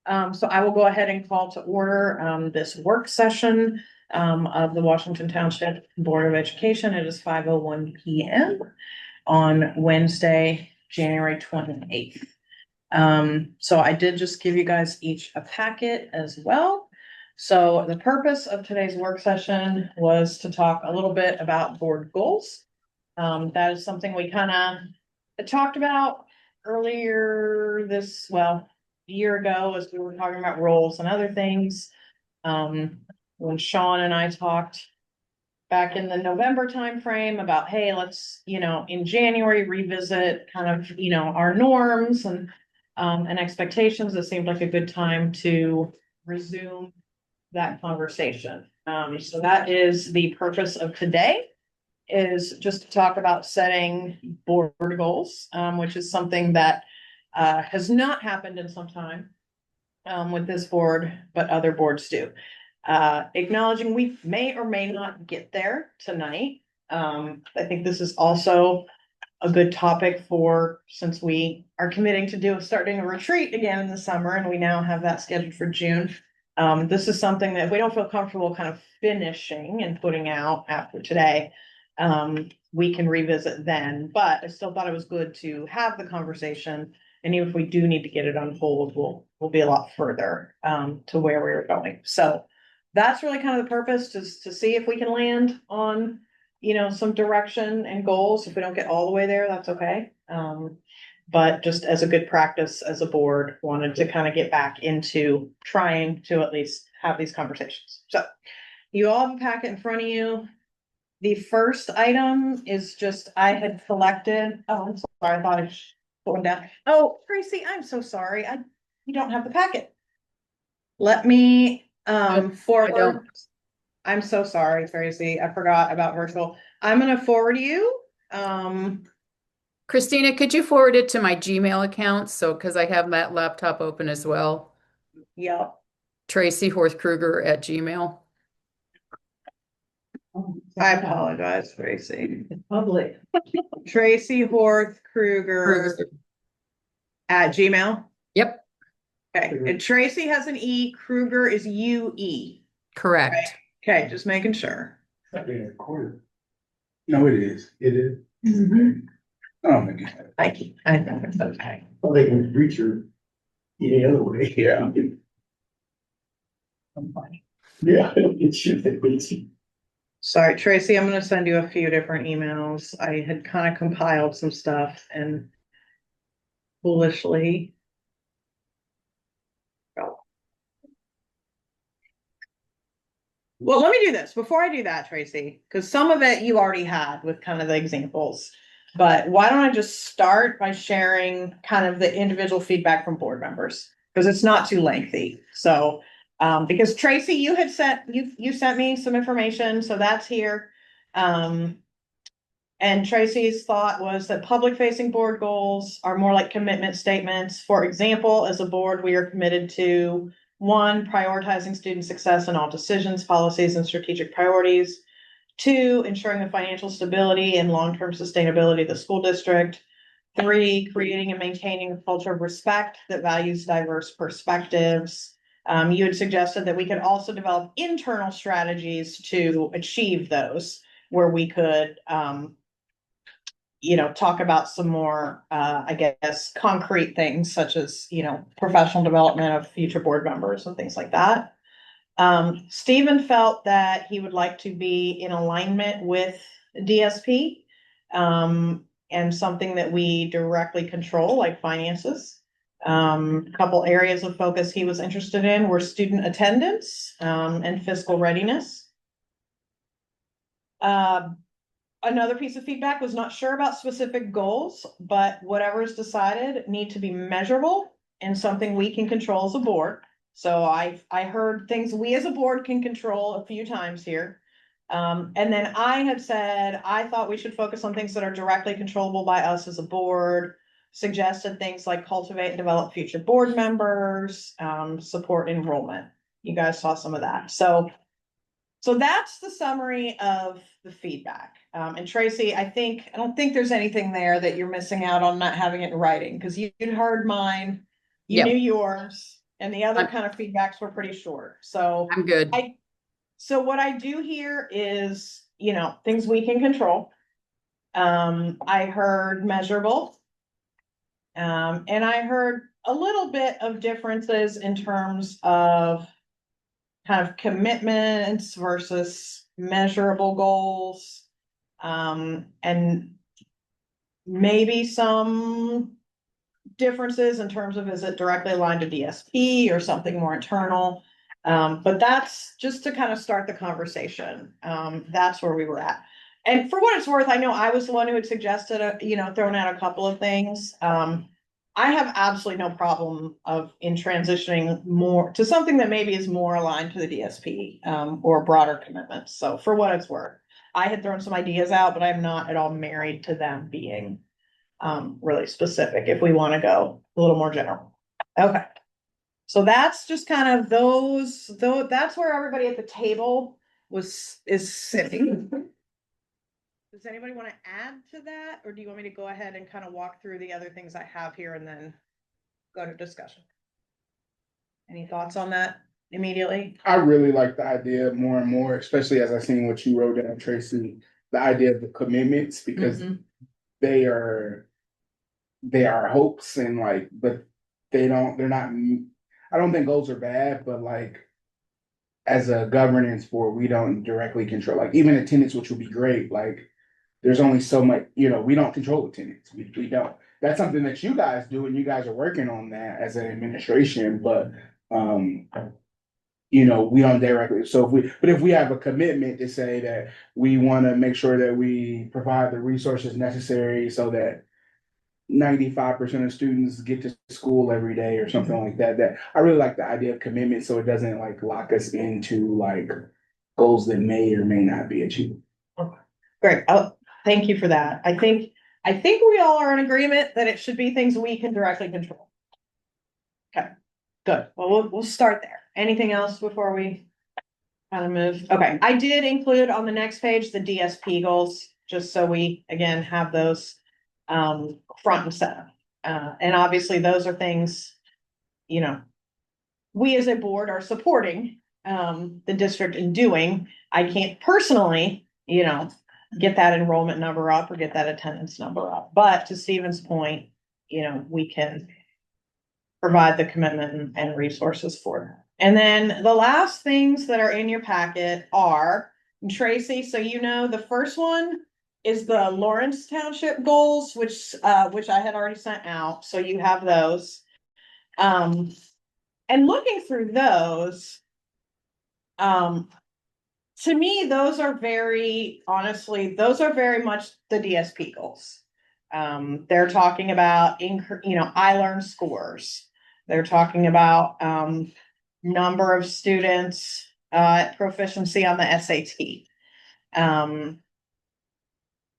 So I will go ahead and call to order, this work session, of the Washington Township Board of Education. It is 5:01 PM on Wednesday, January 28th. So I did just give you guys each a packet as well. So the purpose of today's work session was to talk a little bit about board goals. That is something we kind of talked about earlier a year ago, as we were talking about roles and other things. When Sean and I talked back in the November timeframe about, hey, let's, in January, revisit kind of, our norms and expectations. It seemed like a good time to resume that conversation. So that is the purpose of today, is just to talk about setting board goals, which is something that has not happened in some time with this board, but other boards do. Acknowledging we may or may not get there tonight. I think this is also a good topic since we are committing to starting a retreat again in the summer, and we now have that scheduled for June. This is something that if we don't feel comfortable kind of finishing and putting out after today, we can revisit then, but I still thought it was good to have the conversation. And even if we do need to get it on hold, we'll be a lot further, to where we were going. So that's really kind of the purpose, just to see if we can land on, some direction and goals. If we don't get all the way there, that's okay. But just as a good practice as a board, wanted to kind of get back into trying to at least have these conversations. So you all have a packet in front of you. The first item is just, I had collected, I'm sorry, I thought I put one down. Oh, Tracy, I'm so sorry. You don't have the packet. Let me, forward. I'm so sorry, Tracy. I forgot about virtual. I'm gonna forward you. Christina, could you forward it to my Gmail account? Because I have that laptop open as well. Yep. Tracy Horth Kruger at Gmail. I apologize, Tracy. It's public. Tracy Horth Kruger at Gmail. Yep, Okay, and Tracy has an E, Kruger is UE. correct. Okay, just making sure. Not being recorded. No, it is. It is. Oh, my God. I know it's okay. Well, they can reach her any other way. Yeah. I'm fine. Yeah, it should have been. Sorry, Tracy, I'm gonna send you a few different emails. I had kind of compiled some stuff and foolishly. Well, let me do this before I do that, Tracy, because some of it you already had with kind of the examples. But why don't I just start by sharing kind of the individual feedback from board members? Because it's not too lengthy. So, because Tracy, you sent me some information, so that's here. And Tracy's thought was that public facing board goals are more like commitment statements. For example, as a board, we are committed to: one, prioritizing student success in all decisions, policies, and strategic priorities; two, ensuring the financial stability and long-term sustainability of the school district; three, creating and maintaining a culture of respect that values diverse perspectives. You had suggested that we could also develop internal strategies to achieve those, where we could, talk about some more, I guess, concrete things such as, professional development of future board members and things like that. Stephen felt that he would like to be in alignment with DSP, and something that we directly control, like finances. A couple areas of focus he was interested in were student attendance, and fiscal readiness. Another piece of feedback was not sure about specific goals, but whatever is decided need to be measurable and something we can control as a board. So I heard things we as a board can control a few times here. And then I had said, I thought we should focus on things that are directly controllable by us as a board, suggested things like cultivate and develop future board members, support enrollment. You guys saw some of that. So that's the summary of the feedback. And Tracy, I don't think there's anything there that you're missing out on not having it in writing, because you'd heard mine, you knew Yep. yours. And the other I'm- kind of feedbacks were pretty short, so. I'm good. So what I do here is, things we can control. I heard measurable. And I heard a little bit of differences in terms of kind of commitments versus measurable goals. And maybe some differences in terms of, is it directly aligned to DSP or something more internal? But that's just to kind of start the conversation. That's where we were at. And for what it's worth, I know I was the one who had suggested, thrown out a couple of things. I have absolutely no problem in transitioning more to something that maybe is more aligned to the DSP, or broader commitments. So for what it's worth, I had thrown some ideas out, but I'm not at all married to them being really specific if we want to go a little more general. Okay. So that's just kind of that's where everybody at the table is sitting. Does anybody want to add to that, or do you want me to go ahead and kind of walk through the other things I have here and then go to discussion? Any thoughts on that immediately? I really like the idea more and more, especially as I seen what you wrote down, Tracy, the idea of the commitments, because Mhm. they are hopes and but they're not, I don't think goals are bad, but as a governance board, we don't directly control, even attendance, which would be great, there's only so much, we don't control attendance. We don't. That's something that you guys do, and you guys are working on that as an administration, but we don't directly. So if we have a commitment to say that we want to make sure that we provide the resources necessary so that 95% of students get to school every day or something like that, that I really like the idea of commitment, so it doesn't lock us into goals that may or may not be achieved. Great. Oh, thank you for that. I think we all are in agreement that it should be things we can directly control. Okay, good. Well, we'll start there. Anything else before we kind of move? Okay, I did include on the next page the DSP goals, just so we again have those front and center. And obviously those are things, we as a board are supporting the district in doing. I can't personally, get that enrollment number up or get that attendance number up. But to Stephen's point, we can provide the commitment and resources for that. And then the last things that are in your packet are, Tracy, so the first one is the Lawrence Township goals, which I had already sent out. So you have those. And looking through those, to me, those are very much the DSP goals. They're talking about, I-Learn scores. They're talking about, number of students, proficiency on the SAT.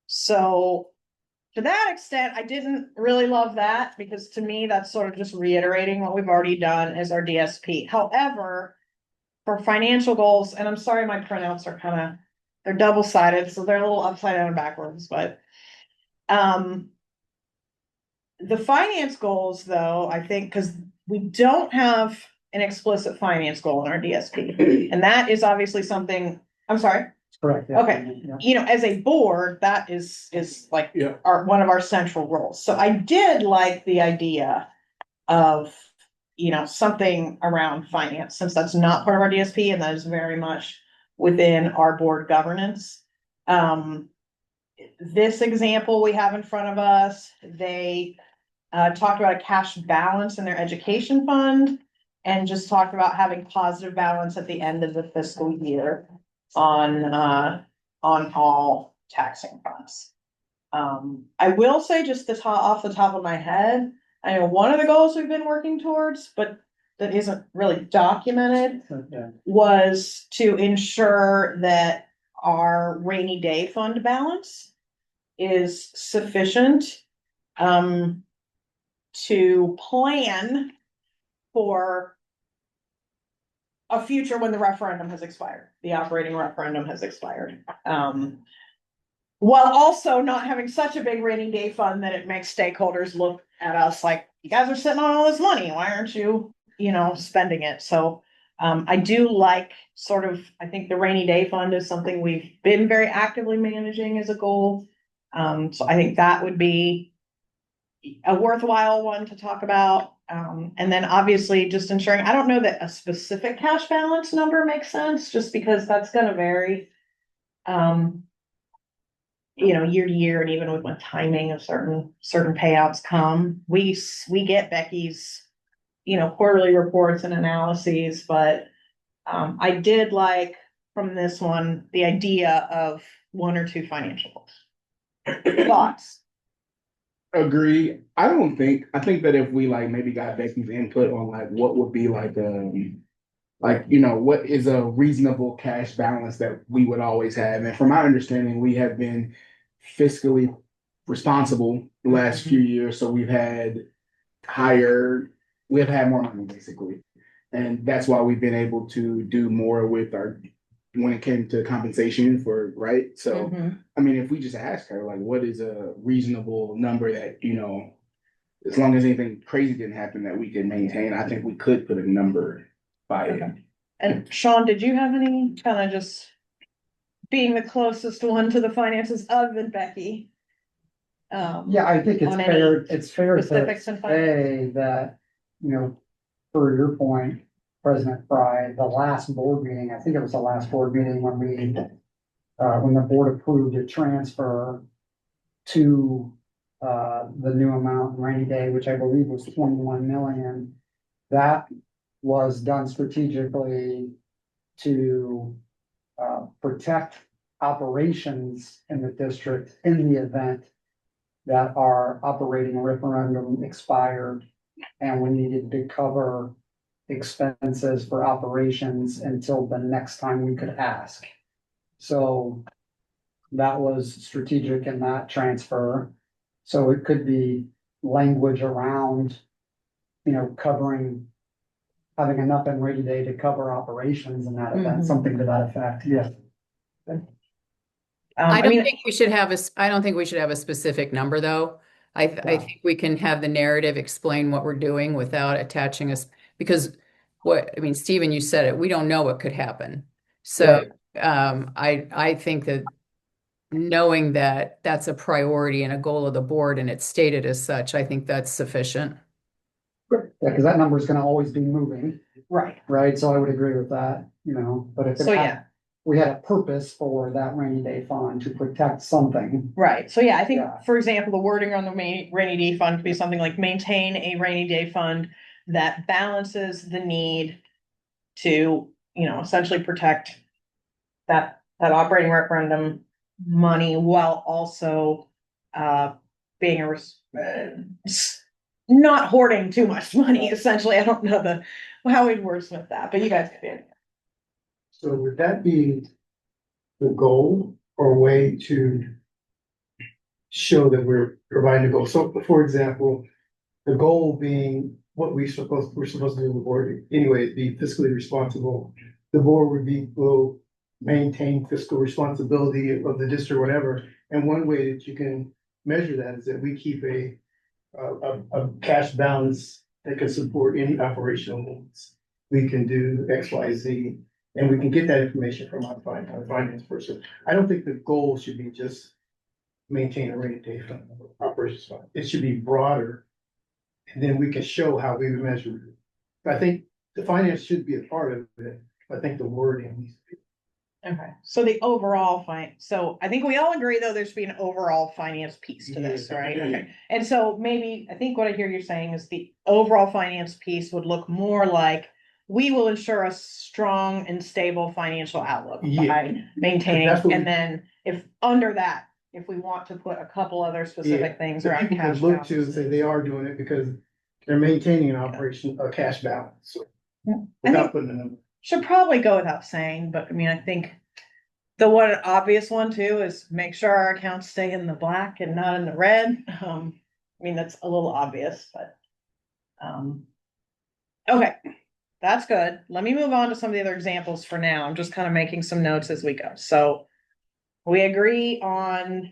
So to that extent, I didn't really love that, because to me, that's sort of just reiterating what we've already done as our DSP. However, for financial goals, and I'm sorry, my printouts are they're double-sided, so they're a little upside down and backwards, but the finance goals, though, I think, because we don't have an explicit finance goal in our DSP, and that is obviously something, I'm sorry. Correct. Yeah. Okay. Yeah. As a board, that is Yeah. one of our central roles. So I did like the idea of, something around finance, since that's not part of our DSP and that is very much within our board governance. This example we have in front of us, they talked about a cash balance in their education fund and just talked about having positive balance at the end of the fiscal year on all taxing funds. I will say, just off the top of my head, I know one of the goals we've been working towards, but that isn't really documented, Yeah. was to ensure that our rainy day fund balance is sufficient to plan for a future when the referendum has expired, the operating referendum has expired. While also not having such a big rainy day fund that it makes stakeholders look at us like, you guys are sitting on all this money, why aren't you spending it. So I do like sort of, I think the rainy day fund is something we've been very actively managing as a goal. So I think that would be a worthwhile one to talk about. And then obviously just ensuring, I don't know that a specific cash balance number makes sense, just because that's gonna vary. Year to year, and even with when timing of certain payouts come, we get Becky's, quarterly reports and analyses, but I did like from this one, the idea of one or two financial goals. Thoughts? Agree. I think that if we like maybe got Becky's input on like what would be like, what is a reasonable cash balance that we would always have. And from my understanding, we have been fiscally responsible the last few years. So we've had more money basically. And that's why we've been able to do more with when it came to compensation right? So, I mean, if we just ask her, like, what is a reasonable number that, as long as anything crazy didn't happen that we can maintain, I think we could put a number by it. Okay. And Sean, did you have any kind of just being the closest one to the finances other than Becky? Yeah, I think on any it's fair to specifics and say that, for your point, President Fry, the last board meeting, I think it was the last board meeting when when the board approved a transfer to, the new amount in rainy day, which I believe was 21 million. That was done strategically to, protect operations in the district in the event that our operating referendum expired and we needed to cover expenses for operations until the next time we could ask. So that was strategic in that transfer. So it could be language around, covering, having enough in rainy day to cover operations in that event, something to that effect, yeah. I don't think we should have I don't think we should have a specific number, though. I think we can have the narrative explain what we're doing without attaching us, because Stephen, you said it, we don't know what could happen. So, I think that knowing that that's a priority and a goal of the board and it's stated as such, I think that's sufficient. Yeah, because that number is gonna always be moving, Right. right? So I would agree with that, but if we had a purpose for that rainy day fund to protect something. Right, so I think, Yeah. for example, the wording on the rainy day fund could be something like maintain a rainy day fund that balances the need to, essentially protect that operating referendum money while also being not hoarding too much money, essentially. I don't know how we'd wordsmith that, but you guys could do. So would that be the goal or a way to show that we're providing a goal? So for example, the goal being what we're supposed to do in the board, anyway, be fiscally responsible. The board will maintain fiscal responsibility of the district, whatever. And one way that you can measure that is that we keep a cash balance that can support any operational needs. We can do X, Y, Z. And we can get that information from our finance person. I don't think the goal should be just maintain a rainy day fund, operations fund. It should be broader. And then we can show how we measure it. I think the finance should be a part of it. I think the wording needs to be. Okay, so the overall so I think we all agree, though, there should be an overall finance piece to this, right? Okay, and so maybe, I think what I hear you saying is the overall finance piece would look more like, we will ensure a strong and stable financial outlook by maintaining, and then if under that, if we want to put a couple other specific things around people cash can look to and balances. say they are doing it because they're maintaining an operation, a cash balance. So without putting a number. Should probably go without saying, but I think the one obvious one too is make sure our accounts stay in the black and not in the red. That's a little obvious, but okay. That's good. Let me move on to some of the other examples for now. I'm just kind of making some notes as we go. So we agree on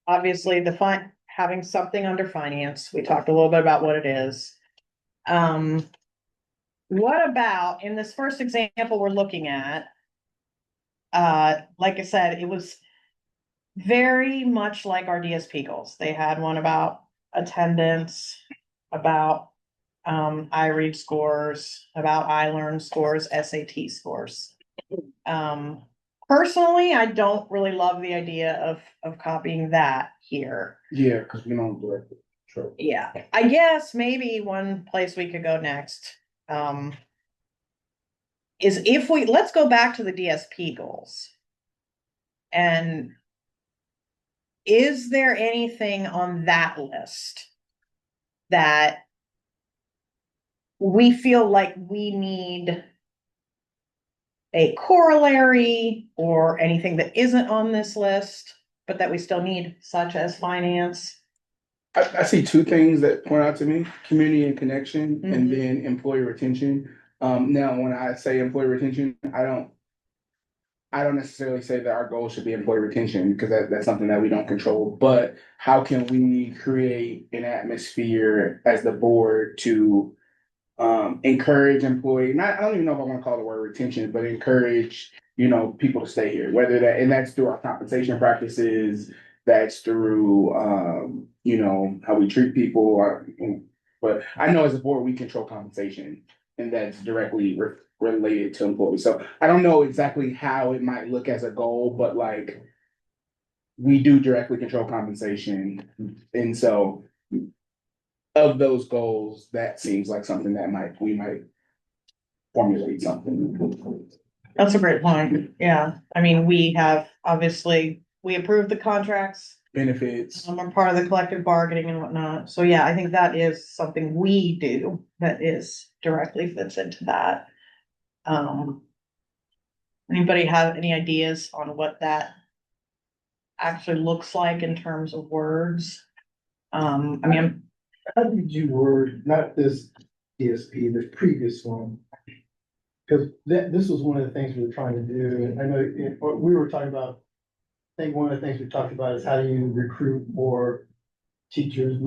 obviously having something under finance. We talked a little bit about what it is. what about, in this first example we're looking at, like I said, it was very much like our DSP goals. They had one about attendance, about iRead scores, about iLearn scores, SAT scores. Personally, I don't really love the idea of copying that here. Yeah, because we don't direct control. Yeah, I guess maybe one place we could go next, is if let's go back to the DSP goals. And is there anything on that list that we feel like we need a corollary or anything that isn't on this list, but that we still need, such as finance? I see two things that point out to me: community and connection, and Mhm. then employee retention. Now, when I say employee retention, I don't necessarily say that our goal should be employee retention, because that's something that we don't control. But how can we create an atmosphere as the board to encourage employee, not, I don't even know if I want to call the word retention, but encourage, people to stay here, and that's through our compensation practices, that's through, how we treat people, but I know as a board, we control compensation, and that's directly related to employees. So I don't know exactly how it might look as a goal, but like, we do directly control compensation. And so of those goals, that seems like something that we might formulate something. That's a great point. Yeah, I mean, we have, obviously, we approved the contracts. Benefits. Are part of the collective bargaining and whatnot. So yeah, I think that is something we do that is directly fits into that. Anybody have any ideas on what that actually looks like in terms of words? I mean, How did you word, not this DSP, the previous one? Because this was one of the things we were trying to do, and I know we were talking about, I think one of the things we talked about is how do you recruit more teachers,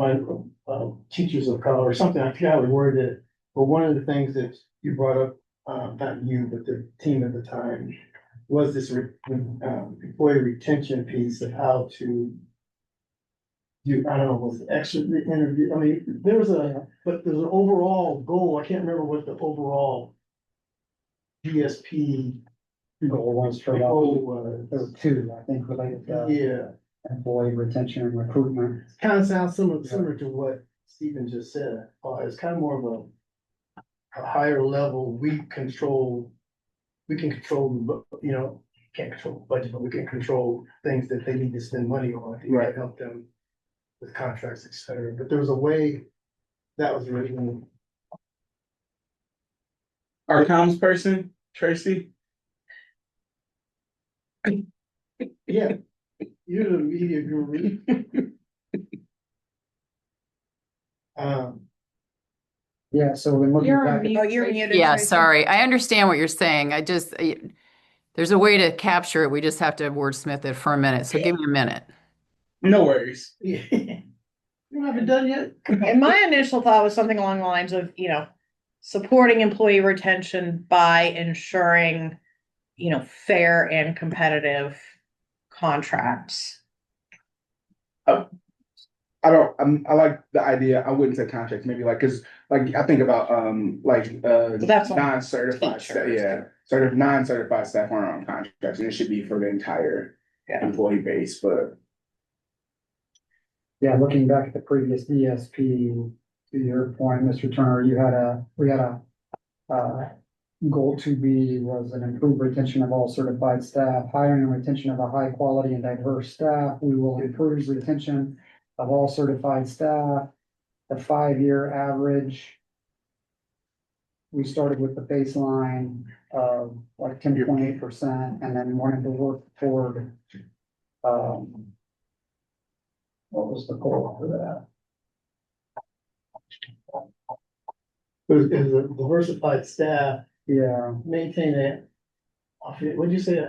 teachers of color or something, I forgot how we worded it. But one of the things that you brought up, not you, but the team at the time, was this employee retention piece of how to do, I don't know, was it extra interview, I mean, there's an overall goal, I can't remember what the overall DSP Goal was for goal that. There was. were two, I think, related to Yeah, employee retention and recruitment. kind of sounds similar to what Stephen just said. It's kind of more of a higher level, we can control, can't control the budget, but we can control things that they need to spend money on. to Right. Help them with contracts, et cetera. But there was a way that was written. Our comms person, Tracy. Yeah, you're the media guru. Yeah, so when looking you're on back, mute. Oh, you're muted. Yeah, Tracy. sorry. I understand what you're saying. There's a way to capture it. We just have to wordsmith it for a minute. So give me a minute. No worries. Yeah. You haven't done yet? And my initial thought was something along the lines of, supporting employee retention by ensuring, fair and competitive contracts. I like the idea. I wouldn't say contracts, maybe cause I think about, That's on non-certified staff, teachers. yeah. Non-certified staff aren't on contracts, and it should be for the entire Yeah. employee base, but. yeah, looking back at the previous DSP, to your point, Mr. Turner, we had a goal to be was an improved retention of all certified staff, hiring and retention of a high quality and diverse staff. We will improve retention of all certified staff. The 5-year average. We started with the baseline of like 10.8%, and then wanted to work toward, what was the goal for that? Is a diversified staff, Yeah, maintain a, what'd you say, I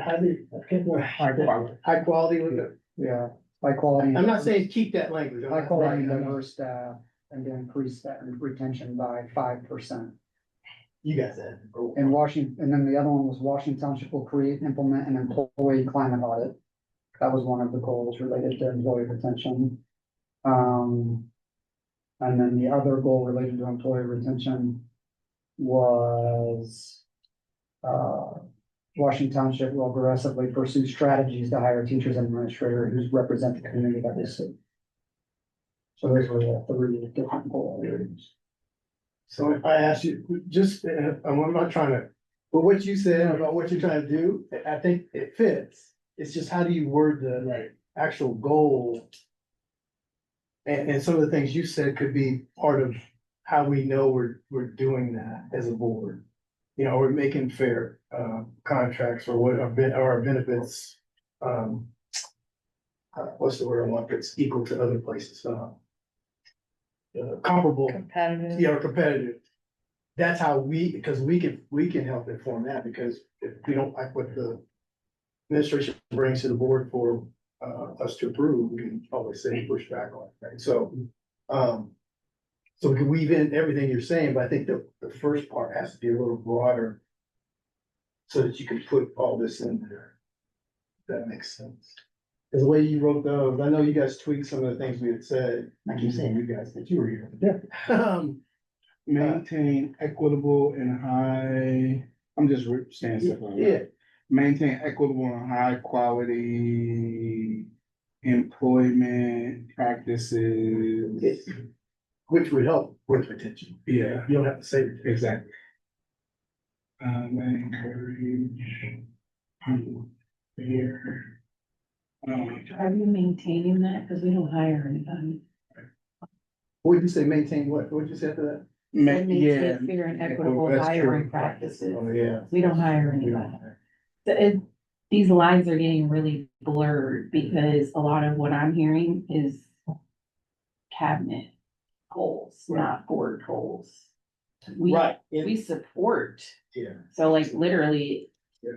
can't remember. High quality. High quality with it. yeah, high quality. I'm not saying keep that language. High quality and Right, diverse staff, and to increase that retention by 5%. you guys had. And Washington, and then the other one was Washington Township will create, implement an employee climate audit. That was one of the goals related to employee retention. And then the other goal related to employee retention was, Washington Township will aggressively pursue strategies to hire teachers and administrators who represent the community that they serve. So those were the three different goal areas. So if I ask you, just, I'm not trying to, but what you said about what you're trying to do, I think it fits. It's just how do you word the actual goal? And some of the things you said could be part of how we know we're doing that as a board. You know, we're making fair, contracts or what our benefits, what's the word I want, that's equal to other places, comparable. Competitive. Yeah, or competitive. That's how because we can help inform that, because if we don't like what the administration brings to the board for us to approve, we can always say push back on it, right? So, so we can weave in everything you're saying, but I think the first part has to be a little broader so that you can put all this in there. If that makes sense. Because the way you wrote those, I know you guys tweaked some of the things we had said. I keep saying you guys, that you were here. Yeah. Maintain equitable and high, I'm just saying stuff like that. Yeah, Maintain equitable and high quality employment practices. which would help with retention. Yeah, You don't have to say it. exactly. Encourage. Fair. Are you maintaining that? Cause we don't hire anybody. What did you say, maintain what? What did you say after that? Yeah, Maintain fair and equitable that's true. hiring practices. Oh, yeah. We don't hire anybody. These lines are getting really blurred because a lot of what I'm hearing is cabinet goals, not board goals. We Yeah, support, so like literally,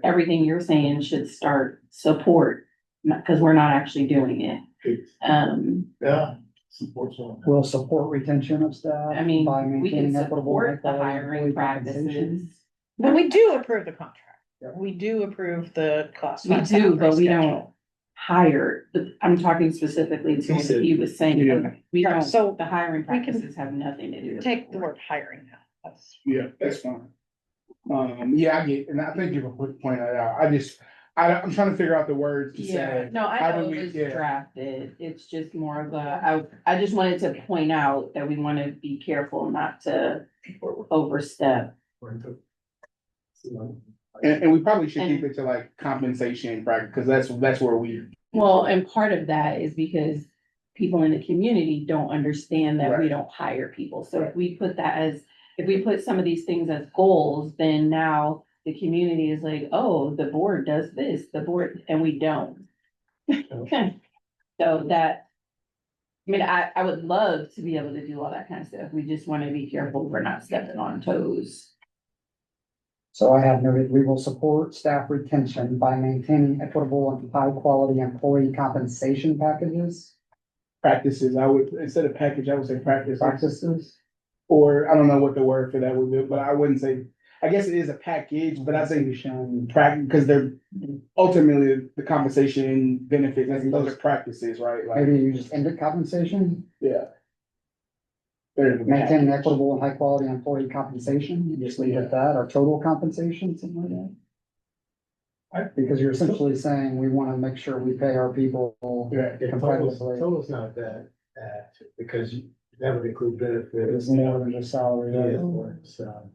everything you're saying should start support, because we're not actually doing it. yeah. Support zone. Will support retention of staff. I mean, by we can maintaining equitable support the high-quality hiring employee compensation. practices. But we do approve the contract. Yeah. We do approve the We classified. do, but we salary don't hire, I'm talking specifically to He what said- he was saying, Yeah. we Right, don't, so the hiring we can practices have nothing to do schedule. with. Take the word hiring now. That's. Yeah, that's fine. Yeah, I get, and I thank you for pointing that out. I'm trying to figure out the words to Yeah, say. no, I how know do we- it was yeah. drafted, it's just more of I just wanted to point out that we wanna be careful not to overstep. And we probably should keep it to like compensation practice, because that's where we, Well, and part of that is because people in the community don't understand that we Right. don't hire people. So if we put that as, if we put some of these things as goals, then now the community is like, oh, the board does this, the board, and we don't. So that, I mean, I would love to be able to do all that kind of stuff. We just want to be careful we're not stepping on toes. So I have noted, we will support staff retention by maintaining equitable and high-quality employee compensation packages, practices, I would, instead of package, I would say practice. practices. Or I don't know what the word for that would be, but I wouldn't say, I guess it is a package, but I say practice, because they're ultimately the compensation benefits, those are practices, right? Like, Maybe you just end it compensation, yeah. Better than maintaining package. equitable and high-quality employee compensation, you just leave it at that, or total compensation, something like that. Because you're essentially saying we wanna make sure we pay our people Yeah, competitively. Total's not that, because that would include benefits. It's more than just salary, right? Yeah, so.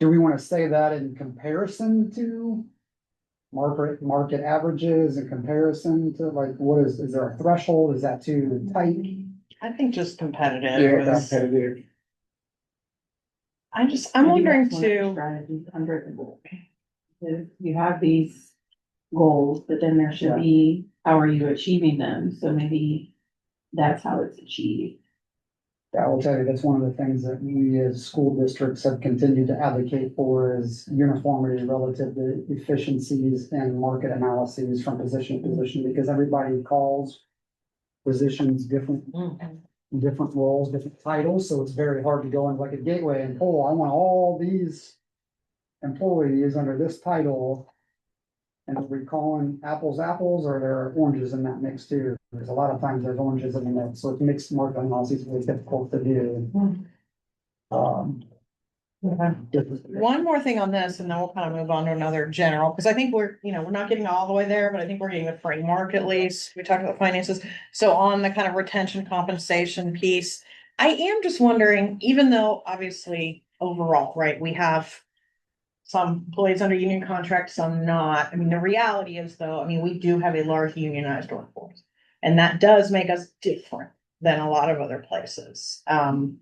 Do we wanna say that in comparison to market averages, in comparison to like, what is there a threshold, is that too tight? I think just competitive. Yeah, is- competitive. I'm Maybe wondering that's one of the too, strategies under the board. If you have these goals, but then there should Yeah. be, how are you achieving them? So maybe that's how it's achieved. I will tell you, that's one of the things that we as school districts have continued to advocate for is uniformity relative to efficiencies and market analyses from position to position, because everybody calls positions different, different roles, different titles, so it's very hard to go in like a gateway and, oh, I want all these employee is under this title. And are we calling apples apples, or there are oranges in that mix too? There's a lot of times there's oranges in the mix, so it's mixed marketing policy is really difficult to do. One more thing on this, and then we'll kind of move on to another general, because I think we're, we're not getting all the way there, but I think we're getting the framework at least. We talked about finances. So on the kind of retention compensation piece, I am just wondering, even though obviously overall, right, we have some employees under union contract, some not. I mean, the reality is though, I mean, we do have a large unionized workforce. And that does make us different than a lot of other places. I'm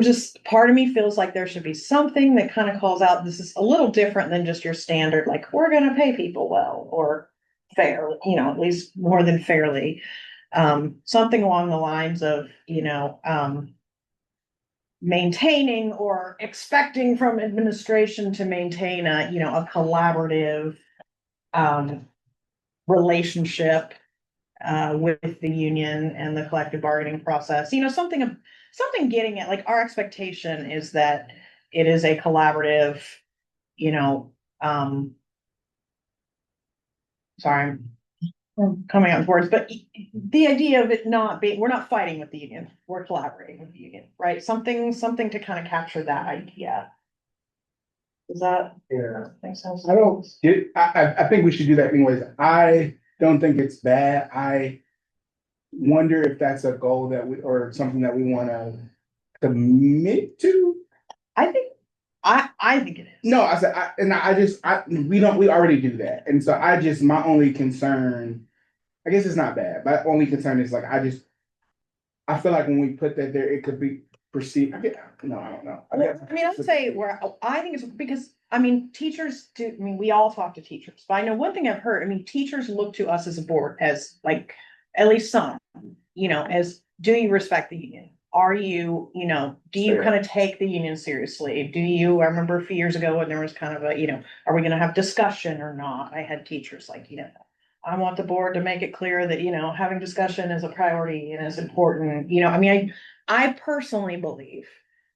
just, part of me feels like there should be something that kind of calls out, this is a little different than just your standard, like, we're gonna pay people well or fair, at least more than fairly. Something along the lines of, maintaining or expecting from administration to maintain a collaborative relationship with the union and the collective bargaining process, something getting at, like, our expectation is that it is a collaborative, sorry, I'm coming out with words, but the idea of it not being, we're not fighting with the union, we're collaborating with the union, right? Something to kind of capture that idea. Does that make sense? I think we should do that anyways. I don't think it's bad. I wonder if that's a goal or something that we want to commit to. I think it is. No, we already do that. And so my only concern, I guess it's not bad. My only concern is like, I feel like when we put that there, it could be perceived. I don't know. I'd say I think it's because, teachers do, we all talk to teachers, but I know one thing I've heard, teachers look to us as a board as like, at least some, as, do you respect the union? Are you, do you kind of take the union seriously? I remember a few years ago when there was kind of a, are we gonna have discussion or not? I had teachers like, I want the board to make it clear that, having discussion is a priority and is important, I personally believe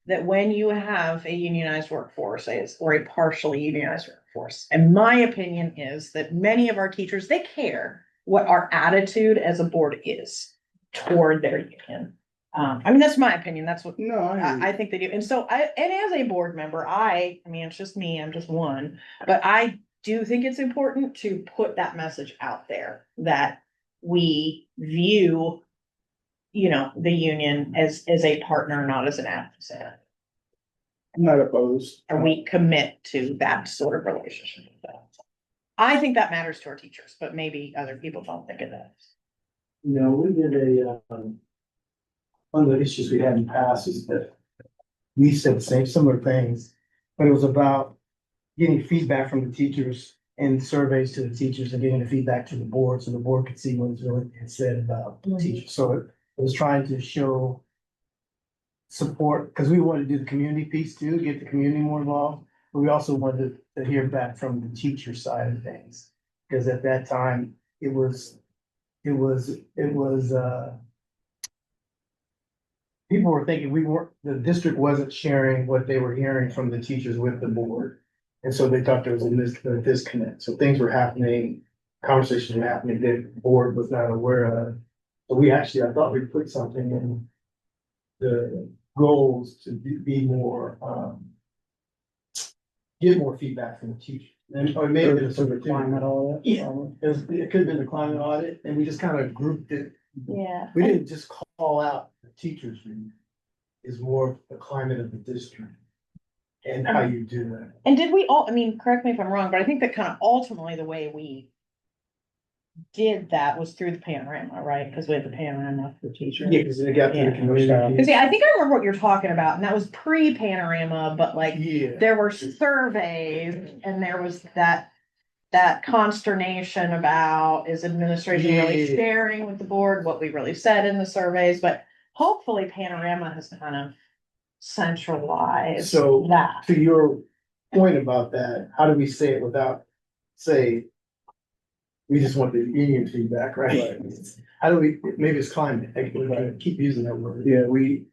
that when you have a unionized workforce or a partially unionized workforce, and my opinion is that many of our teachers, they care what our attitude as a board is toward their union. That's my opinion. That's what I think they do. And so and as a board member, it's just me, I'm just one, but I do think it's important to put that message out there that we view, the union as a partner, not as an adversary. I'm not opposed. And we commit to that sort of relationship. I think that matters to our teachers, but maybe other people don't think it does. We did one of the issues we had in the past is that we said the same similar things, but it was about getting feedback from the teachers and surveys to the teachers and getting the feedback to the board so the board could see what was really being said about the teachers. So it was trying to show support because we wanted to do the community piece too, get the community more involved, but we also wanted to hear back from the teacher side of things. Because at that time, it was people were thinking the district wasn't sharing what they were hearing from the teachers with the board. And so they thought there was a disconnect. So things were happening, conversations were happening that the board was not aware of. So I thought we put something in the goals to be more, get more feedback from the teachers. Or maybe it's a Climate audit. Yeah, it could have been the climate audit, and we just kind of grouped it. Yeah. We didn't just call out the teachers, is more of the climate of the district and how you do that. And did we all, correct me if I'm wrong, but I think that kind of ultimately the way we did that was through the panorama, right? Because we had the panorama for teachers. Yeah, because they got to the community. Because I think I remember what you're talking about, and that was pre-panorama, but like Yeah. there were surveys and there was that consternation about, is administration really Yeah. sharing with the board what we really said in the surveys? But hopefully panorama has kind of centralized So that. to your point about that, how do we say it without We just want the union feedback, right? How do we, maybe it's climate, like, we gotta keep using that word. Yeah, we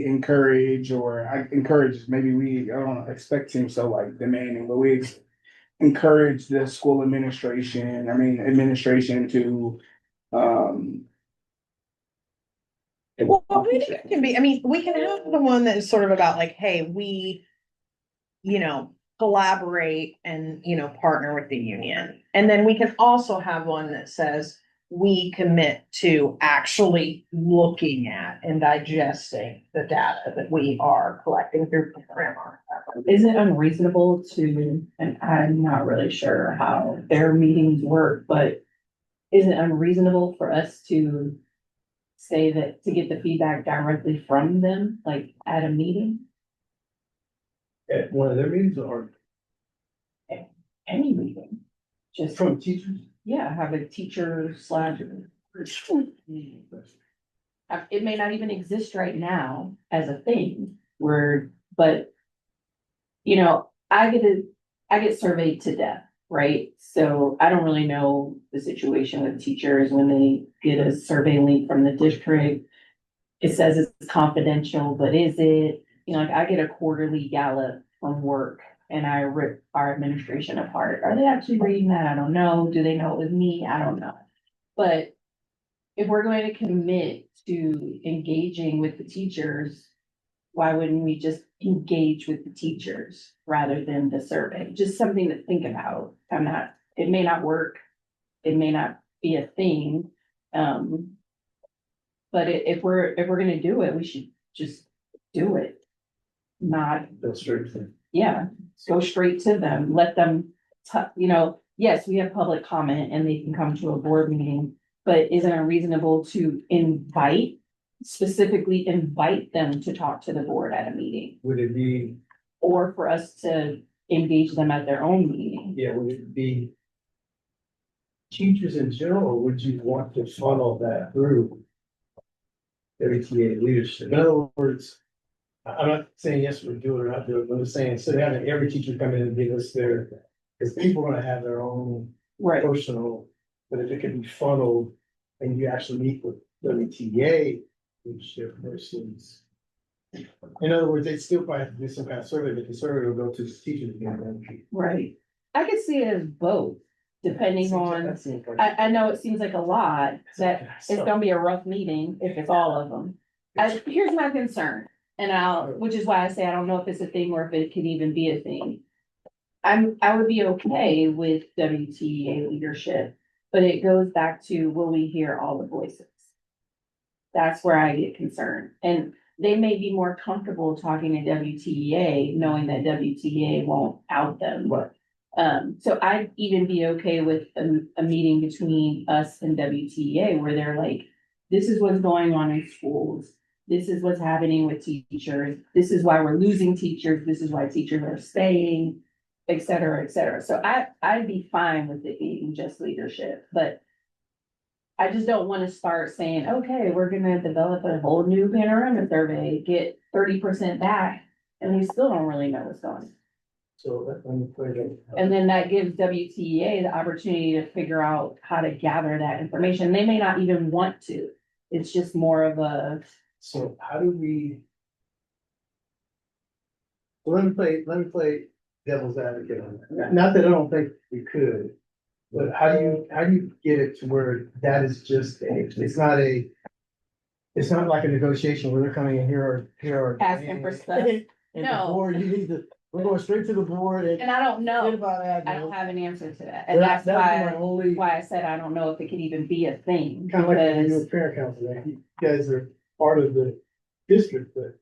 encourage, or I encourage, maybe we, I don't expect him so like demanding, but we encourage the school administration to, Well, maybe it can be, I mean, we can have the one that is sort of about like, hey, we, collaborate and, partner with the union. And then we can also have one that says, we commit to actually looking at and digesting the data that we are collecting through grammar. Is it unreasonable to, and I'm not really sure how their meetings work, but is it unreasonable for us to say that, to get the feedback directly from them, like at a meeting? At one of their meetings or Any meeting? Just, from teachers? yeah, have a teacher slash. It may not even exist right now as a thing, but. I get surveyed to death, right? So I don't really know the situation with teachers when they get a survey link from the district. It says it's confidential, but is it, like I get a quarterly Gallup from work and I rip our administration apart. Are they actually reading that? I don't know. Do they know it was me? I don't know. But if we're going to commit to engaging with the teachers, why wouldn't we just engage with the teachers rather than the survey? Just something to think about. It may not work. It may not be a thing. But if we're gonna do it, we should just do it. Not, That's true. yeah, go straight to them, let them, yes, we have public comment and they can come to a board meeting. But isn't it reasonable to specifically invite them to talk to the board at a meeting? Would it be, Or for us to engage them at their own meeting? yeah, would it be teachers in general, or would you want to funnel that through WTA leadership? In other words, I'm not saying yes, we're doing it or not doing it, but I'm just saying, instead of having every teacher come in and give us because people are gonna have their own Right, personal, but if it can be funneled and you actually meet with WTA leadership versus. In other words, they still probably have to do some kind of survey, but the survey will go to the teachers again. right. I could see it as both, depending on, I know it seems like a lot, that it's gonna be a rough meeting if it's all of them. Here's my concern, which is why I say I don't know if it's a thing or if it can even be a thing. I would be okay with WTA leadership, but it goes back to, will we hear all the voices? That's where I get concerned, and they may be more comfortable talking to WTA, knowing that WTA won't out them. Right. So I'd even be okay with a meeting between us and WTA where they're like, this is what's going on in schools. This is what's happening with teachers. This is why we're losing teachers. This is why teachers are staying, et cetera, et cetera. So I'd be fine with it being just leadership, but I just don't want to start saying, okay, we're gonna develop a whole new panorama survey, get 30% back, and we still don't really know what's going on. So let me put it. And then that gives WTA the opportunity to figure out how to gather that information. They may not even want to. It's just more of a, So how do we? Well, let me play devil's advocate on that. Not that I don't think we could, but how do you get it to where that is just it's not like a negotiation where they're coming in here or. asking for stuff. And No. the board, you need to, we're going straight to the board and. And I don't forget know. about that, I you don't know. have an answer to that. And that's my only. why I said I don't know if it could even be a thing. Kind of like when you Because do a parent council, like, you guys are part of the district, but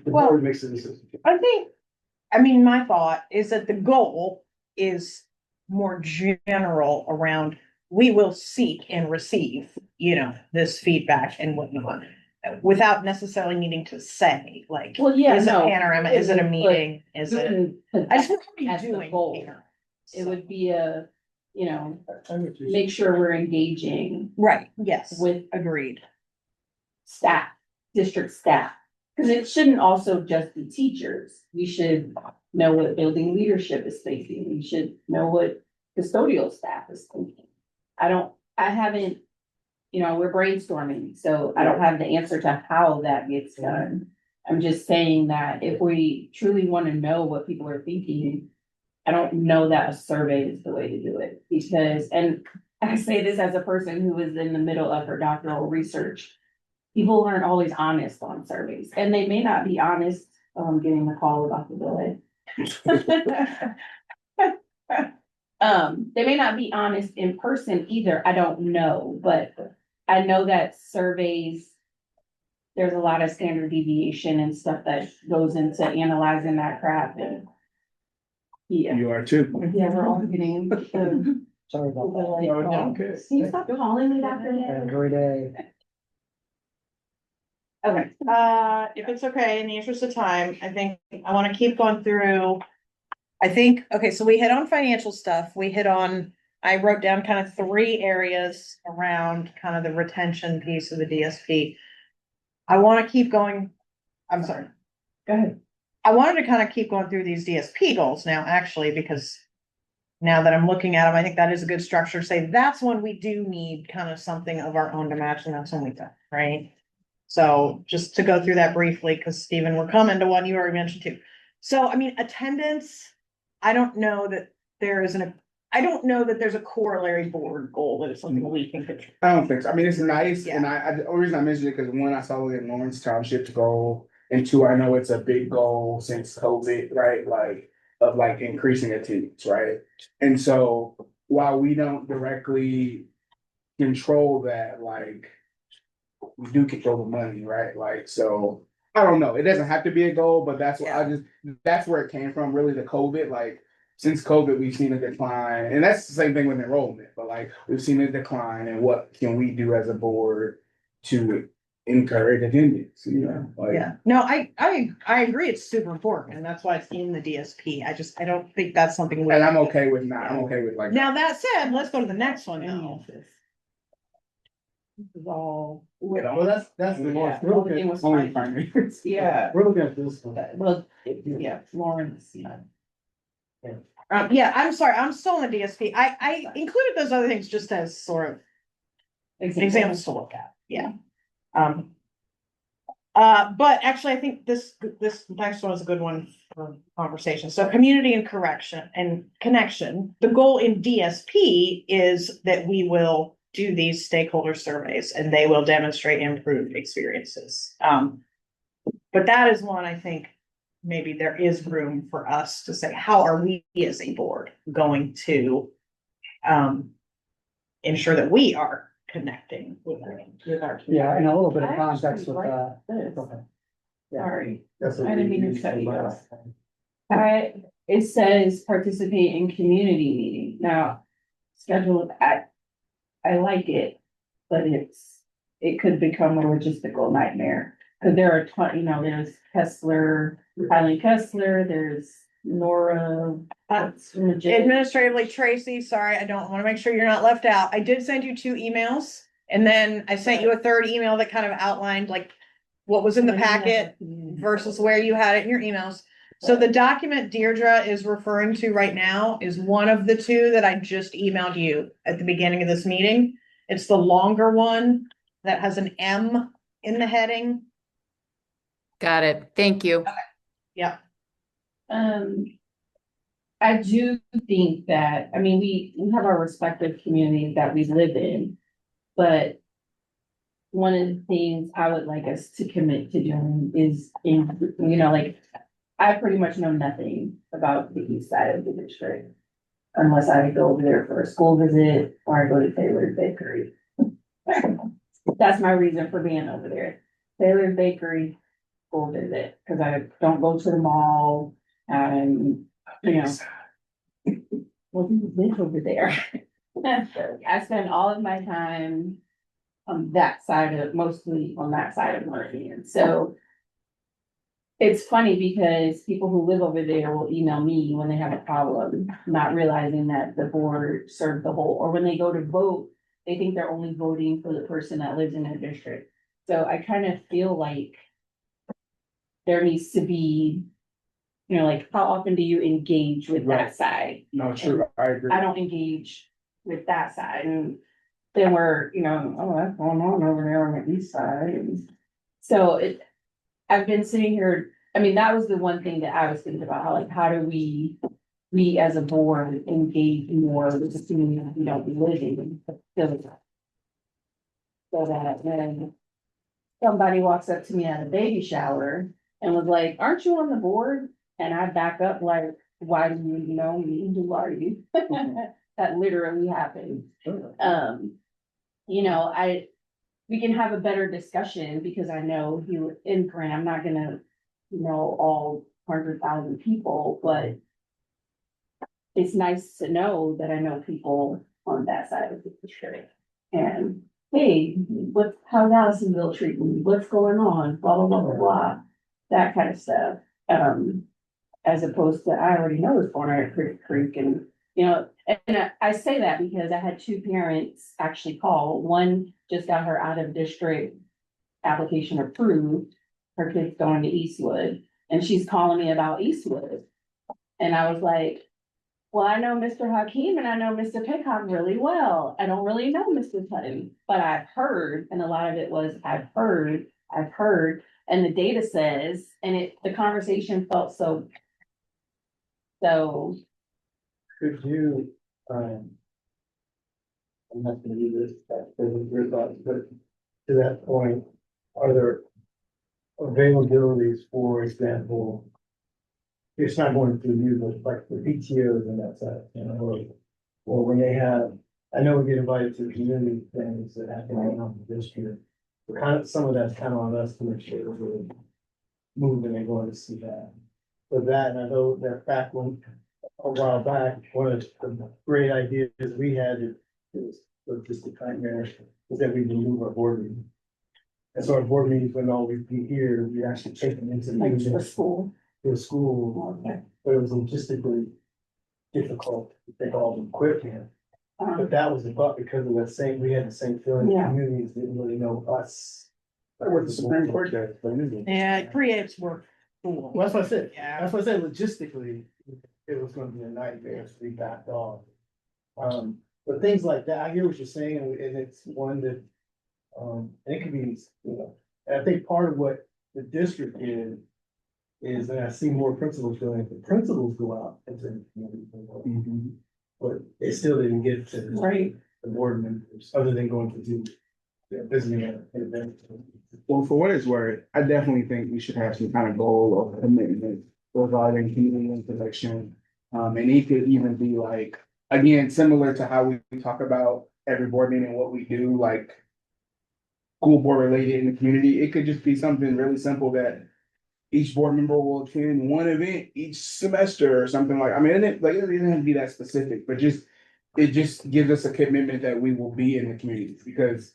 the Well- board makes the decision. My thought is that the goal is more general around, we will seek and receive, this feedback and whatnot. Without necessarily needing to say, like, Well, yeah, is it no. panorama, is it a But meeting, is it? I just want to be As the doing goal. here. It would be a, I'm with you. make sure we're engaging Right, yes, with agreed. staff, district staff. Because it shouldn't also just be teachers. We should know what building leadership is thinking. We should know what custodial staff is thinking. I haven't, we're brainstorming, so I don't have the answer to how that gets done. I'm just saying that if we truly want to know what people are thinking, I don't know that a survey is the way to do it, because, and I say this as a person who is in the middle of her doctoral research. People aren't always honest on surveys, and they may not be honest, getting the call about the delay. They may not be honest in person either, I don't know, but I know that surveys. There's a lot of standard deviation and stuff that goes into analyzing that crap and. Yeah, You are too. yeah, we're all getting the. Sorry about that. Okay. Can you stop calling me after that? Every day. Okay, If it's okay, in the interest of time, I think I wanna keep going through. I think, okay, so we hit on financial stuff, I wrote down kind of 3 areas around kind of the retention piece of the DSP. I wanna keep going, I'm sorry, go ahead. I wanted to kind of keep going through these DSP goals now, actually, because now that I'm looking at them, I think that is a good structure, say that's when we do need kind of something of our own to match, and that's when we do, right? So just to go through that briefly, because Stephen, we're coming to one you already mentioned too. So, I mean, attendance, I don't know that there's a corollary board goal that is something we can control. I don't think so. I mean, it's nice, Yeah. and the only reason I mentioned it, because one, I saw it in Lawrence Township's goal, and 2, I know it's a big goal since COVID, right? Like, of like increasing attendance, right? And so, while we don't directly control that, like, we do control the money, right? Like, so, I don't know. It doesn't have to be a goal, but that's what that's where it came from, really, the COVID, like, since COVID, we've seen a decline, and that's the same thing with enrollment, but like, we've seen a decline, and what can we do as a board to encourage attendance, like. Yeah, no, I agree, it's super important, and that's why it's in the DSP, I don't think that's something. And I'm okay with like. Now, that said, let's go to the next one now. This is all. Well, that's the most, we're Everything looking was at only fine. finance. Yeah. We're looking at this one. Well, yeah, Lawrence, Yeah, I'm sorry, I'm still in the DSP, I included those other things just as sort of examples to look at, yeah. But actually, I think this next one is a good one for conversation. So community and connection. The goal in DSP is that we will do these stakeholder surveys and they will demonstrate improved experiences. But that is one, I think, maybe there is room for us to say, how are we as a board going to ensure that we are connecting with our community? Yeah, and a little bit of I context actually with, like this. okay. Yeah. Sorry, That's what I didn't we mean to used cut you last off. time. It says participate in community meeting. Now, schedule, I like it, but it could become a logistical nightmare. Cause there are there's Kessler, Highland Kessler, there's Nora. That's legit. Administratively, Tracy, sorry, I don't want to make sure you're not left out. I did send you 2 emails. And then I sent you a 3rd email that kind of outlined like what was in the packet versus where you had it in your emails. So the document Deirdre is referring to right now is one of the 2 that I just emailed you at the beginning of this meeting. It's the longer one that has an M in the heading. Got it. Thank you. Yeah. I do think that, I mean, we have our respective communities that we live in, but one of the things I would like us to commit to doing is I pretty much know nothing about the east side of the district unless I go over there for a school visit or I go to Taylor's Bakery. That's my reason for being over there. Taylor's Bakery, school visit, because I don't go to the mall and, well, you live over there. I spend all of my time mostly on that side of Meridian. So it's funny because people who live over there will email me when they have a problem, not realizing that the board served the whole, or when they go to vote, they think they're only voting for the person that lives in their district. So I kind of feel like there needs to be, like, how often do you engage with that side? No, true, I agree. I don't engage with that side. And then we're, oh, that's going on over there on the east side. And so I've been sitting here, I mean, that was the one thing that I was thinking about, how do we as a board engage more with the community we don't be living in. So that when somebody walks up to me at a baby shower and was like, aren't you on the board? And I back up like, why do you know me? Who are you? That literally happened. We can have a better discussion because I know you, in grant, I'm not gonna know all 100,000 people, but it's nice to know that I know people on that side of the district. And, hey, how's Allisonville treating you? What's going on? Blah, blah, blah, blah, blah, that kind of stuff. As opposed to, I already know what's going on at Cricket Creek and, I say that because I had two parents actually call. One just got her out of district application approved. Her kid's going to Eastwood and she's calling me about Eastwood. And I was like, well, I know Mr. Hakeem and I know Mr. Pickock really well. I don't really know Mr. Tutton, but I've heard, and a lot of it was, I've heard, and the data says, and the conversation felt so. Could you, I'm not gonna do this, that's your thoughts, but to that point, are there availabilities, for example, it's not going through you, but like the PTOs and that side, or when they have, I know we get invited to community things that happen around the district. But some of that's kind of on us to make sure that we're moving and going to see that. But that, and I know that back when, a while back, one of the great ideas we had is just the time there, is that we would move our board meeting. And so our board meetings would always be here, we actually take them into Like for the school. school, Okay. but it was logistically difficult to take all the equipment. But that was the thought, because of that same, we had the same feeling, Yeah. communities didn't really know us. That's what the Supreme Court does. Yeah, it creates work. Well, that's what I said, Yeah. that's what I said, logistically, it was gonna be a nightmare to be backed off. But things like that, I hear what you're saying, and it's one that, and it could be, and I think part of what the district is, and I see more principals doing it, the principals go out and say, but they still didn't get to Right. the board members, other than going to do their visiting at events. Well, for what it's worth, I definitely think we should have some kind of goal or commitment regarding community interaction. And it could even be like, again, similar to how we talk about every board meeting, what we do, like school board related in the community. It could just be something really simple that each board member will attend one event each semester or something like, I mean, it doesn't have to be that specific, but it just gives us a commitment that we will be in the community, because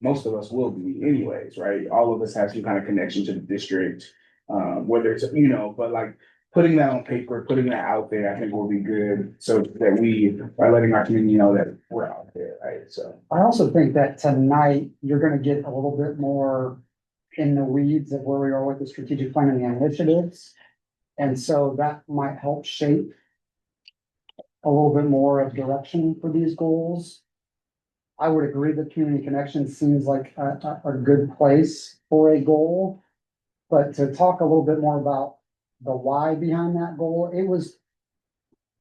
most of us will be anyways, right? All of us have some kind of connection to the district, whether it's, but like putting that on paper, putting that out there, I think will be good, so that we are letting our community know that we're out there, right? So. I also think that tonight you're gonna get a little bit more in the weeds of where we are with the strategic plan and the initiatives. And so that might help shape a little bit more of direction for these goals. I would agree that community connection seems like a good place for a goal. But to talk a little bit more about the why behind that goal, it was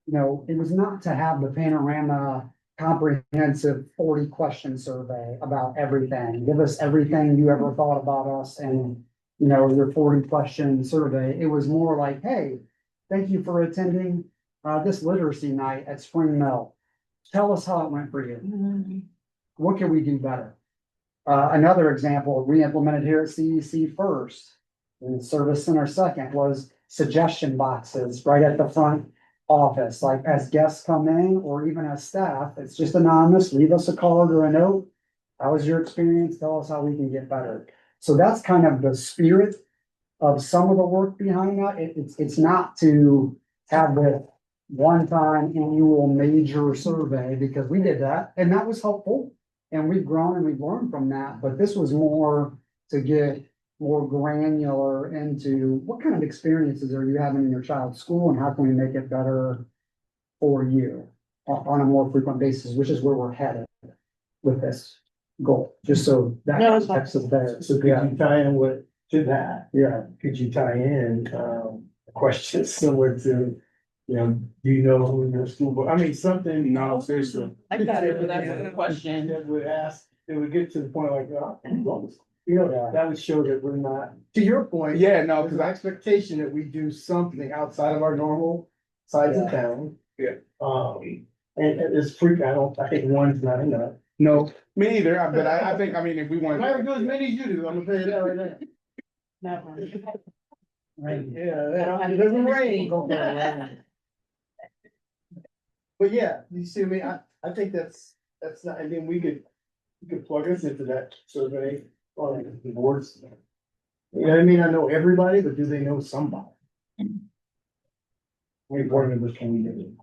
not to have the panorama comprehensive 40-question survey about everything. Give us everything you ever thought about us and, your 40-question survey. It was more like, hey, thank you for attending this literacy night at Spring Mill. Tell us how it went for you. What can we do better? Another example we implemented here at CEC first, and Service Center second, was suggestion boxes right at the front office, like as guests come in or even as staff. It's just anonymous. Leave us a card or a note. How was your experience? Tell us how we can get better. So that's kind of the spirit of some of the work behind that. It's not to have the one-time annual major survey, because we did that and that was helpful and we've grown and we've learned from that. But this was more to get more granular into what kind of experiences are you having in your child's school and how can we make it better for you on a more frequent basis, which is where we're headed. with this goal, just so that No, it's fine. context is there. So could you tie in what, to that, Yeah, could you tie in, a question similar to, you know, do you know who your school board, I mean, something. No, seriously. I got it, but that's a good question. That would ask, it would get to the point like, you know, that would show that we're not, to your point. Yeah, no, There's cause an I, expectation that we do something outside of our normal sides of town. Yeah. And it's freak, I think one's not enough. no, me either, but I think, I mean, if we I'm want. not gonna do as many as you do, I'm gonna tell you that right now. That one. right. Yeah, I don't have it doesn't to- rain. But yeah, you see me, I think that's not, and then we could plug us into that survey on the boards. You know what I mean? I know everybody, but do they know somebody? How many board members can we name?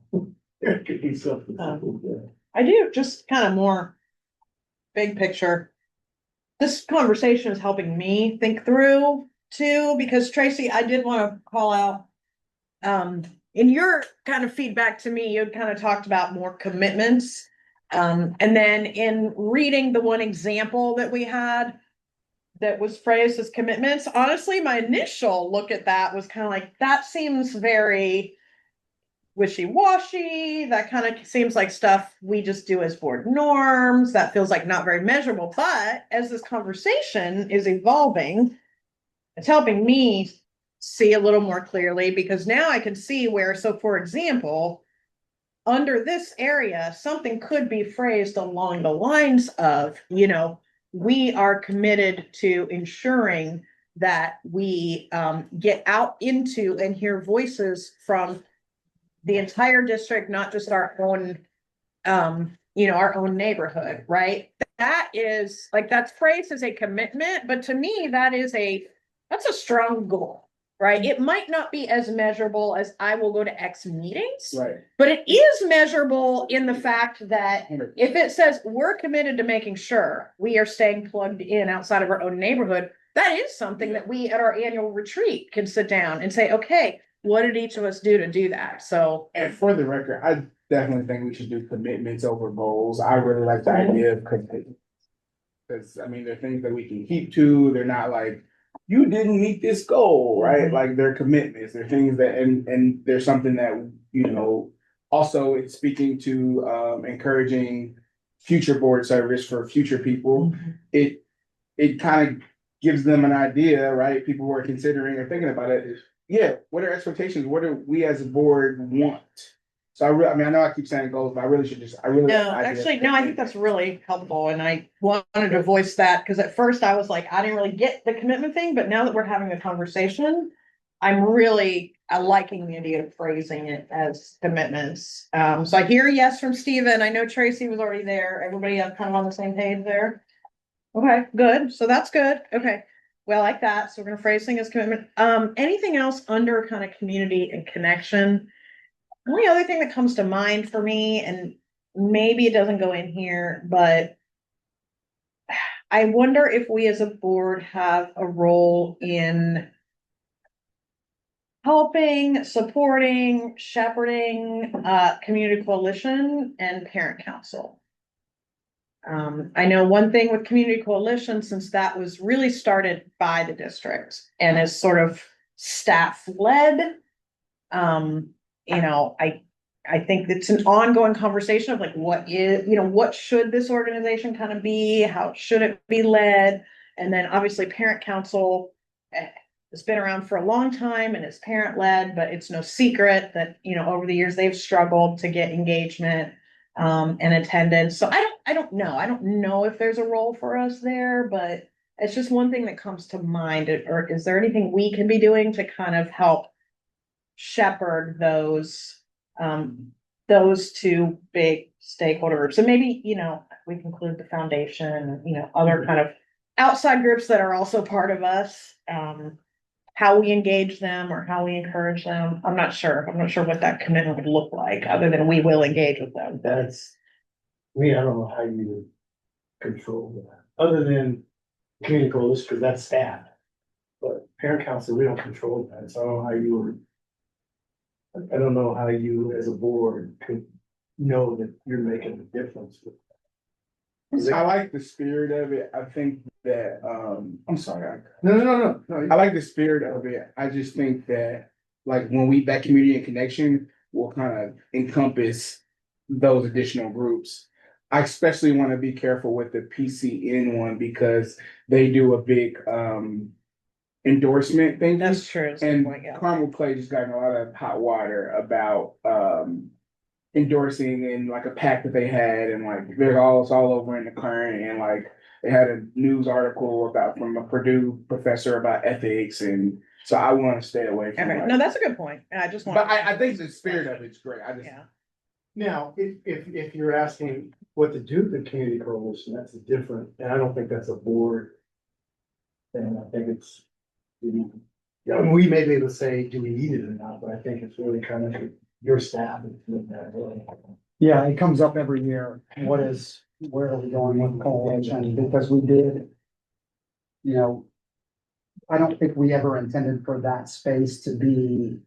There could be something. I do, just kind of more big picture. This conversation is helping me think through too, because Tracy, I did want to call out. In your kind of feedback to me, you had kind of talked about more commitments. And then in reading the one example that we had that was phrased as commitments, honestly, my initial look at that was kind of like, that seems very wishy-washy. That kind of seems like stuff we just do as board norms. That feels like not very measurable. But as this conversation is evolving, it's helping me see a little more clearly, because now I can see where, so for example, under this area, something could be phrased along the lines of, we are committed to ensuring that we get out into and hear voices from the entire district, not just our own, our own neighborhood, right? That is like, that's phrased as a commitment, but to me, that's a strong goal, right? It might not be as measurable as I will go to X meetings, Right. but it is measurable in the fact that if it says we're committed to making sure we are staying plugged in outside of our own neighborhood, that is something that we at our annual retreat can sit down and say, okay, what did each of us do to do that? So, And for the record, I definitely think we should do commitments over goals. I really like the idea of commitment. Cause I mean, they're things that we can keep to, they're not like, you didn't meet this goal, right? Mhm. Like they're commitments, they're things that, and there's something that, also it's speaking to, encouraging future board service for future people. It kind of gives them an idea, right? People who are considering or thinking about it, yeah, what are expectations? What do we as a board want? So I know I keep saying goals, but I really should I really. no, actually, no, I think that's really helpful. And I wanted to voice that because at first I was like, I didn't really get the commitment thing, but now that we're having a conversation, I'm really liking the idea of phrasing it as commitments. So I hear a yes from Steven. I know Tracy was already there. Everybody kind of on the same page there. Okay, good. So that's good. Okay. Well, I like that. So we're gonna phrase things as commitment. Anything else under kind of community and connection? The only other thing that comes to mind for me, and maybe it doesn't go in here, but I wonder if we as a board have a role in helping, supporting, shepherding, community coalition and parent council. I know one thing with community coalition, since that was really started by the district and is sort of staff led. I think it's an ongoing conversation of like, what should this organization kind of be? How should it be led? And then obviously parent council has been around for a long time and it's parent led, but it's no secret that, over the years they've struggled to get engagement and attendance. So I don't know. I don't know if there's a role for us there, but it's just one thing that comes to mind. Or is there anything we can be doing to kind of help shepherd those two big stakeholder groups? And maybe, we can include the foundation, other kind of outside groups that are also part of us. How we engage them or how we encourage them. I'm not sure. I'm not sure what that commitment would look like, other than we will engage with them. I don't know how you control that, other than community coalition, because that's staff. But parent council, we don't control that, so I don't know how you as a board could know that you're making a difference with I like the spirit of it. I think that, I'm sorry. No. I like the spirit of it. I just think that, like, when that community and connection will kind of encompass those additional groups. I especially want to be careful with the PCN one because they do a big, endorsement thing. That's true. That's a good And point, yeah. Carmel Clay just got in a lot of hot water about, endorsing in like a pact that they had, and like it's all over in the current, and like they had a news article about from a Purdue professor about ethics, and so I want to stay away from Okay, like, no, that's a good point. I just want. but I think the spirit of it's great. I just Yeah. Now, if you're asking what to do with the community coalition, that's different, and I don't think that's a board. And I think it's, yeah, I mean, we may be able to say, do we need it or not, but I think it's really kind of your staff. Yeah, it comes up every year. Where are we going with coalition? Because we did, you know, I don't think we ever intended for that space to be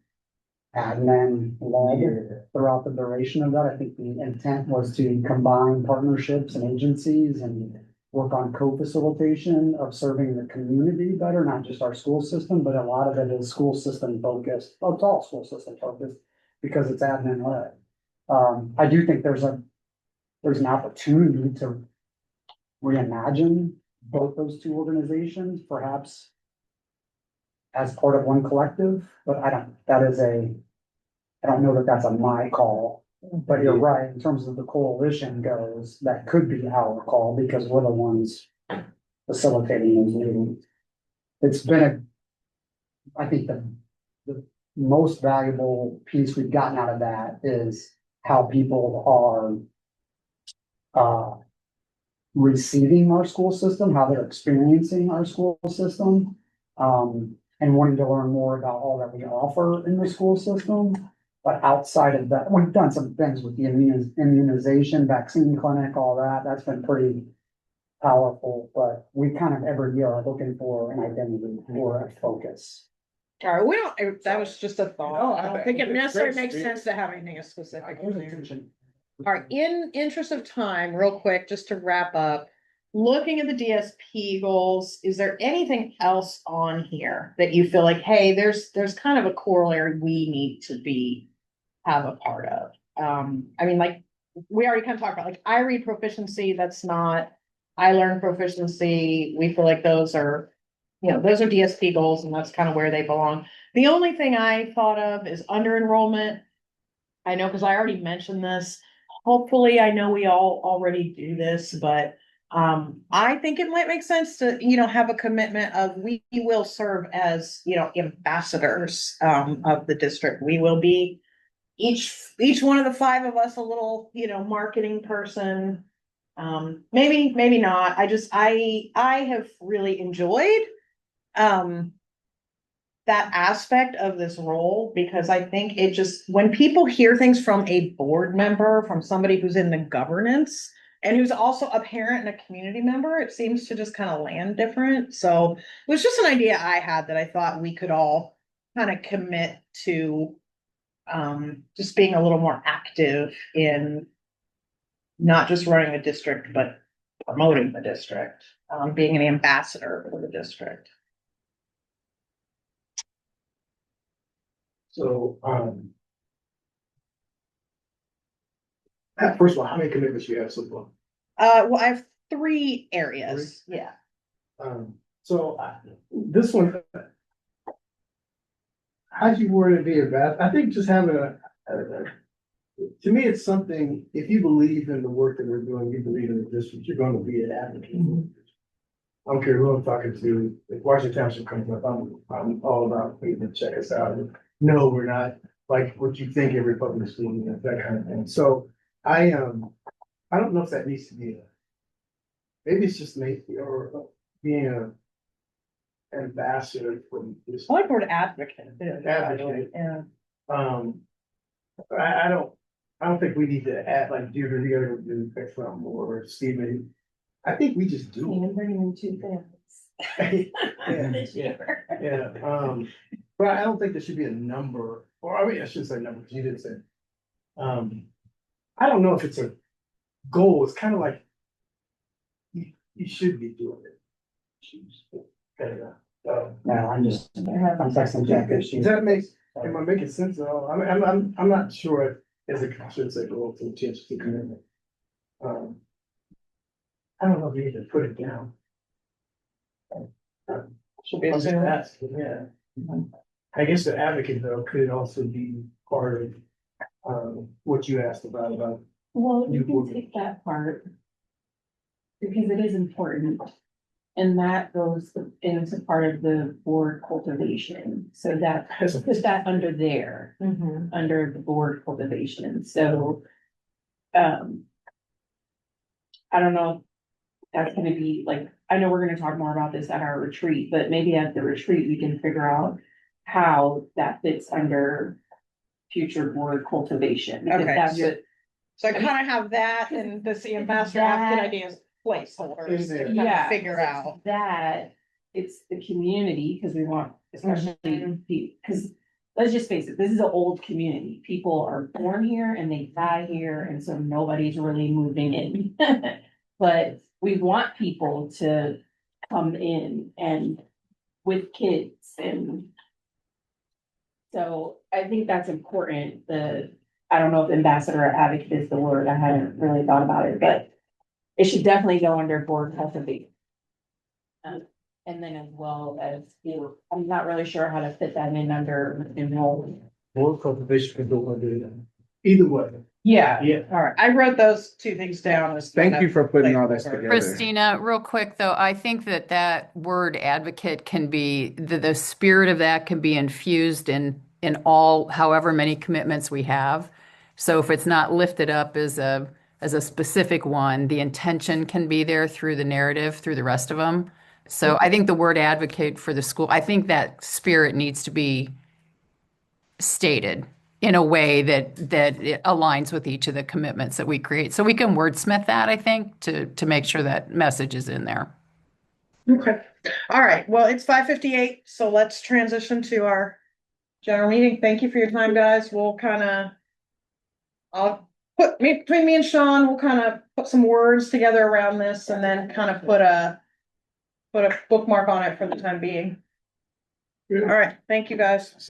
admin led throughout the duration of that. I think the intent was to combine partnerships and agencies and work on co-facilitation of serving the community better, not just our school system, but a lot of it is school system focused. Oh, it's all school system focused because it's admin led. I do think there's an opportunity to reimagine both those two organizations, perhaps as part of one collective, but I don't know that that's a my call. But you're right, in terms of the coalition goes, that could be our call because we're the ones facilitating those meetings. It's been I think the most valuable piece we've gotten out of that is how people are receiving our school system, how they're experiencing our school system, and wanting to learn more about all that we offer in the school system. But outside of that, we've done some things with the immunization, vaccine clinic, all that. That's been pretty powerful, but we kind of every year are looking for an identity or a focus. All right, we don't, that was just a thought. No, I don't think it it's necessarily great makes spirit. sense to have anything as specific. All Attention. right, in interest of time, real quick, just to wrap up. Looking at the DSP goals, is there anything else on here that you feel like, hey, there's kind of a corollary we need to have a part of? I mean, like, we already kind of talked about, like, I read proficiency, that's not, I learn proficiency, we feel like those are, those are DSP goals and that's kind of where they belong. The only thing I thought of is under enrollment. I know, because I already mentioned this. Hopefully, I know we all already do this, but I think it might make sense to, have a commitment of we will serve as, ambassadors of the district. We will be each one of the five of us a little, marketing person. Maybe not. I have really enjoyed that aspect of this role because I think it just, when people hear things from a board member, from somebody who's in the governance and who's also a parent and a community member, it seems to just kind of land different. So it was just an idea I had that I thought we could all kind of commit to just being a little more active in not just running the district, but promoting the district, being an ambassador for the district. So, first of all, how many commitments you have so far? Well, I have 3 areas. Yeah. This one, how'd you word it be about? I think just having to me, it's something, if you believe in the work that we're doing, you believe in the district, you're gonna be an advocate. I don't care who I'm talking to, if Washington Township comes up, I'm all about people to check us out. No, we're not like what you think every public school is, that kind of thing. So I don't know if that needs to be maybe it's just me or being an ambassador for this. I like the word advocate. Advocate. Yeah. I don't think we need to add like do X amount more or Stephen. I think we just do. I'm bringing in 2 families. This year. Yeah, but I don't think there should be a number, or I mean, I shouldn't say number, because you didn't say. I don't know if it's a goal, it's kind of like you should be doing it. Anyway, No, I'm texting Jack. does that make, am I making sense at all? I'm not sure as a should say go to change the commitment. I don't know if you need to put it down. Should be I'm just assumed. asking, yeah. I guess the advocate though could also be part of, what you asked about. Well, you You can would- take that part. Because it is important. And that goes into part of the board cultivation, so that, put that under there, Mhm. under the board cultivation, so. I don't know. If That's gonna be like, I know we're gonna talk more about this at our retreat, but maybe at the retreat, we can figure out how that fits under. Future board cultivation, because Okay. that's what. So I kind of have that and the ambassador advocate ideas placeholders to kind Yeah. of figure out. That it's the community, because we want, especially, Mhm. because let's just face it, this is an old community. People are born here and they die here, and so nobody's really moving in. But we want people to come in and with kids and. So I think that's important. I don't know if ambassador or advocate is the word. I hadn't really thought about it, but it should definitely go under board cultivate. And then as well as, I'm not really sure how to fit that in under enrollment. Board cultivation can go under that. Either way, Yeah, yeah. all right. I wrote those two things down as. Thank kind you of for putting all this placeholder. together. Christina, real quick though, I think that that word advocate can be, the spirit of that can be infused in all, however many commitments we have. So if it's not lifted up as a specific one, the intention can be there through the narrative, through the rest of them. So I think the word advocate for the school, I think that spirit needs to be stated in a way that it aligns with each of the commitments that we create. So we can wordsmith that, I think, to make sure that message is in there. Okay, all right. Well, it's 5:58, so let's transition to our general meeting. Thank you for your time, guys. We'll kind of. I'll put between me and Sean, we'll kind of put some words together around this and then kind of put a bookmark on it for the time being. All right, thank you, guys.